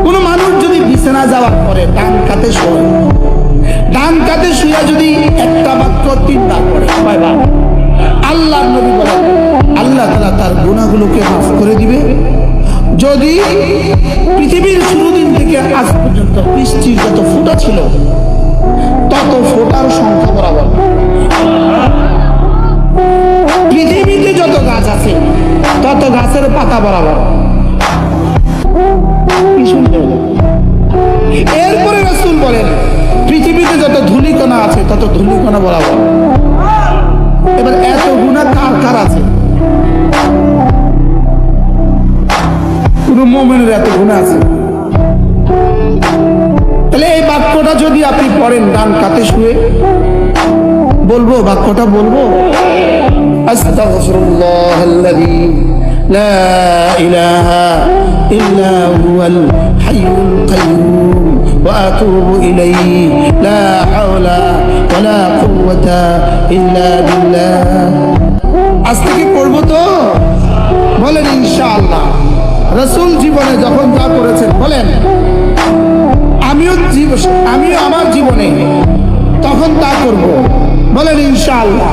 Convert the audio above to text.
কোন মানুষ যদি বিছানা যাওয়ার পরে ডান কাতে শোয়, ডান কাতে শুয়ে যদি একটা মাত্র 3 বার করে, কয়বার? আল্লাহর নবী বলেন আল্লাহ তাআলা তার গুনাহগুলোকে মাফ করে দিবে। যদি পৃথিবীর শুরু দিন থেকে আজ পর্যন্ত বৃষ্টির যত ফোঁটা ছিল তত ফোঁটার সংখ্যা বরাবর, পৃথিবীতে যত গাছ আছে তত গাছের পাতা বরাবর। কি শুনতে হলো? এরপরে রাসূল বলেন পৃথিবীতে যত ধূলিকণা আছে তত ধূলিকণা বরাবর। এবার এত গুনাহ কার কার আছে? কোন মুমিনের এত গুনাহ আছে? তাহলে এই বাক্যটা যদি আপনি পড়েন ডান কাতে শুয়ে, বলবো বাক্যটা বলবো, আস্তাগফিরুল্লাহাল্লাযী লা ইলাহা ইল্লা হুয়াল হাইয়ুল কাইয়্যুম ওয়া আতুবু ইলাইহি লা হাওলা ওয়ালা কুওয়াতা ইল্লা বিল্লাহ। আজ থেকে পড়বো তো? বলেন ইনশাআল্লাহ। রাসূল জীবনে যখন যা করেছেন বলেন, আমিও আমার জীবনে তখন তা করব। বলেন ইনশাআল্লাহ।